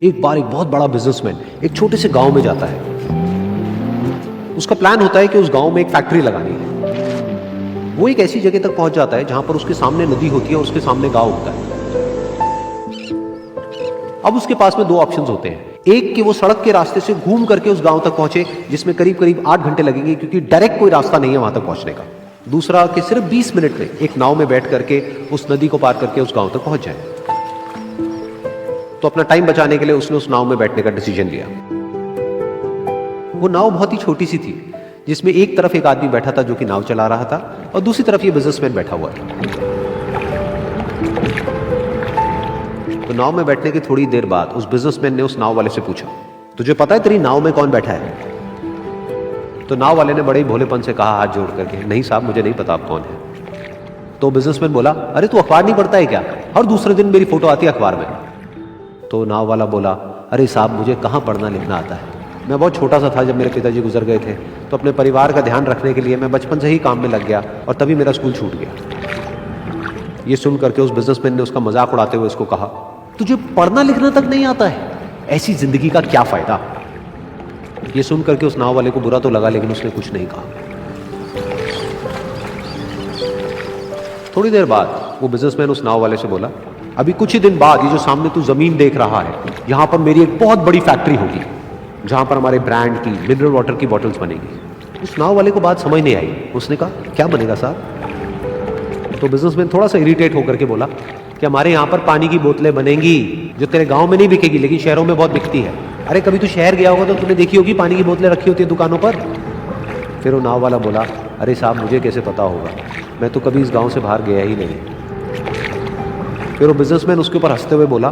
एक बार एक बहुत बड़ा बिजनेसमैन एक छोटे से गांव में जाता है। उसका प्लान होता है कि उस गांव में एक फैक्ट्री लगानी है। वो एक ऐसी जगह तक पहुंच जाता है जहां पर उसके सामने नदी होती है और उसके सामने गांव होता है। अब उसके पास में दो ऑप्शंस होते हैं। एक कि वो सड़क के रास्ते से घूम करके उस गांव तक पहुंचे, जिसमें करीब करीब 8 घंटे लगेंगे, क्योंकि डायरेक्ट कोई रास्ता नहीं है वहां तक पहुंचने का। दूसरा कि सिर्फ 20 मिनट में एक नाव में बैठ करके उस नदी को पार करके उस गांव तक पहुंच जाए। तो अपना टाइम बचाने के लिए उसने उस नाव में बैठने का डिसीजन लिया। वो नाव बहुत ही छोटी सी थी, जिसमें एक तरफ एक आदमी बैठा था जो कि नाव चला रहा था और दूसरी तरफ ये बिजनेसमैन बैठा हुआ था। तो नाव में बैठने की थोड़ी देर बाद उस बिजनेसमैन ने उस नाव वाले से पूछा, तुझे पता है तेरी नाव में कौन बैठा है? तो नाव वाले ने बड़े ही भोलेपन से कहा हाथ जोड़ करके, नहीं साहब मुझे नहीं पता आप कौन है। तो बिजनेसमैन बोला, अरे तू अखबार नहीं पढ़ता है क्या? हर दूसरे दिन मेरी फोटो आती है अखबार में। तो नाव वाला बोला, अरे साहब मुझे कहाँ पढ़ना लिखना आता है, मैं बहुत छोटा सा था जब मेरे पिताजी गुजर गए थे, तो अपने परिवार का ध्यान रखने के लिए मैं बचपन से ही काम में लग गया और तभी मेरा स्कूल छूट गया। ये सुन करके उस बिजनेसमैन ने उसका मजाक उड़ाते हुए उसको कहा, तुझे पढ़ना लिखना तक नहीं आता है, ऐसी जिंदगी का क्या फायदा? ये सुन करके उस नाव वाले को बुरा तो लगा, लेकिन उसने कुछ नहीं कहा। थोड़ी देर बाद वो बिजनेसमैन उस नाव वाले से बोला, अभी कुछ ही दिन बाद ये जो सामने तू जमीन देख रहा है, यहां पर मेरी एक बहुत बड़ी फैक्ट्री होगी जहां पर हमारे ब्रांड की मिनरल वाटर की बॉटल्स बनेगी। उस नाव वाले को बात समझ नहीं आई। उसने कहा, क्या बनेगा साहब? तो बिजनेसमैन थोड़ा सा इरिटेट होकर के बोला कि हमारे यहाँ पर पानी की बोतलें बनेंगी जो तेरे गांव में नहीं बिकेगी, लेकिन शहरों में बहुत बिकती है। अरे कभी तू शहर गया होगा तो तूने देखी होगी पानी की बोतलें रखी होती है दुकानों पर। फिर वो नाव वाला बोला, अरे साहब मुझे कैसे पता होगा, मैं तो कभी इस गाँव से बाहर गया ही नहीं। फिर वो बिजनेसमैन उसके ऊपर हंसते हुए बोला,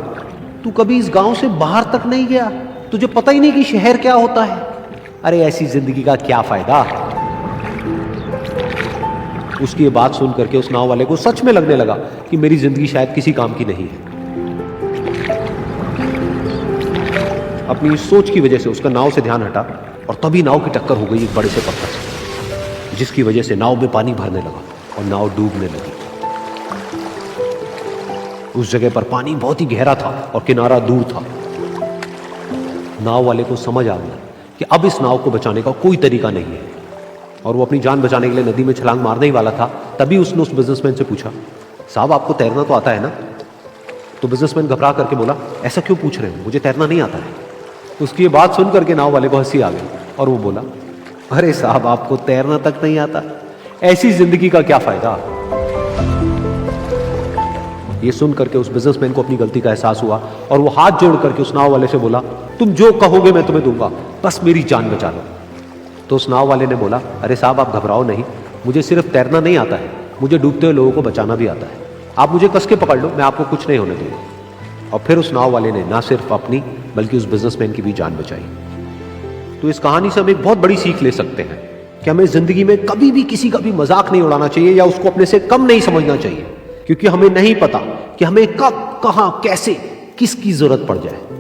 तू कभी इस गांव से बाहर तक नहीं गया, तुझे पता ही नहीं कि शहर क्या होता है? अरे ऐसी जिंदगी का क्या फायदा? उसकी ये बात सुन करके उस नाव वाले को सच में लगने लगा कि मेरी जिंदगी शायद किसी काम की नहीं है। अपनी सोच की वजह से उसका नाव से ध्यान हटा और तभी नाव की टक्कर हो गई एक बड़े से पत्थर से, जिसकी वजह से नाव में पानी भरने लगा और नाव डूबने लगी। उस जगह पर पानी बहुत ही गहरा था और किनारा दूर था। नाव वाले को समझ आ गया कि अब इस नाव को बचाने का कोई तरीका नहीं है, और वो अपनी जान बचाने के लिए नदी में छलांग मारने ही वाला था। तभी उसने उस बिजनेसमैन से पूछा, साहब आपको तैरना तो आता है ना? तो बिजनेसमैन घबरा करके बोला, ऐसा क्यों पूछ रहे हो, मुझे तैरना नहीं आता है। उसकी ये बात सुन करके नाव वाले को हंसी आ गई और वो बोला, अरे साहब आपको तैरना तक नहीं आता, ऐसी जिंदगी का क्या फायदा? ये सुन करके उस बिजनेसमैन को अपनी गलती का एहसास हुआ और वो हाथ जोड़ करके उस नाव वाले से बोला, तुम जो कहोगे मैं तुम्हें दूंगा, बस मेरी जान बचा लो। तो उस नाव वाले ने बोला, अरे साहब आप घबराओ नहीं, मुझे सिर्फ तैरना नहीं आता है, मुझे डूबते हुए लोगों को बचाना भी आता है। आप मुझे कस के पकड़ लो, मैं आपको कुछ नहीं होने दूंगा। और फिर उस नाव वाले ने ना सिर्फ अपनी बल्कि उस बिजनेसमैन की भी जान बचाई। तो इस कहानी से हम एक बहुत बड़ी सीख ले सकते हैं कि हमें जिंदगी में कभी भी किसी का भी मजाक नहीं उड़ाना चाहिए या उसको अपने से कम नहीं समझना चाहिए, क्योंकि हमें नहीं पता कि हमें कब, कहां, कैसे, किसकी जरूरत पड़ जाए।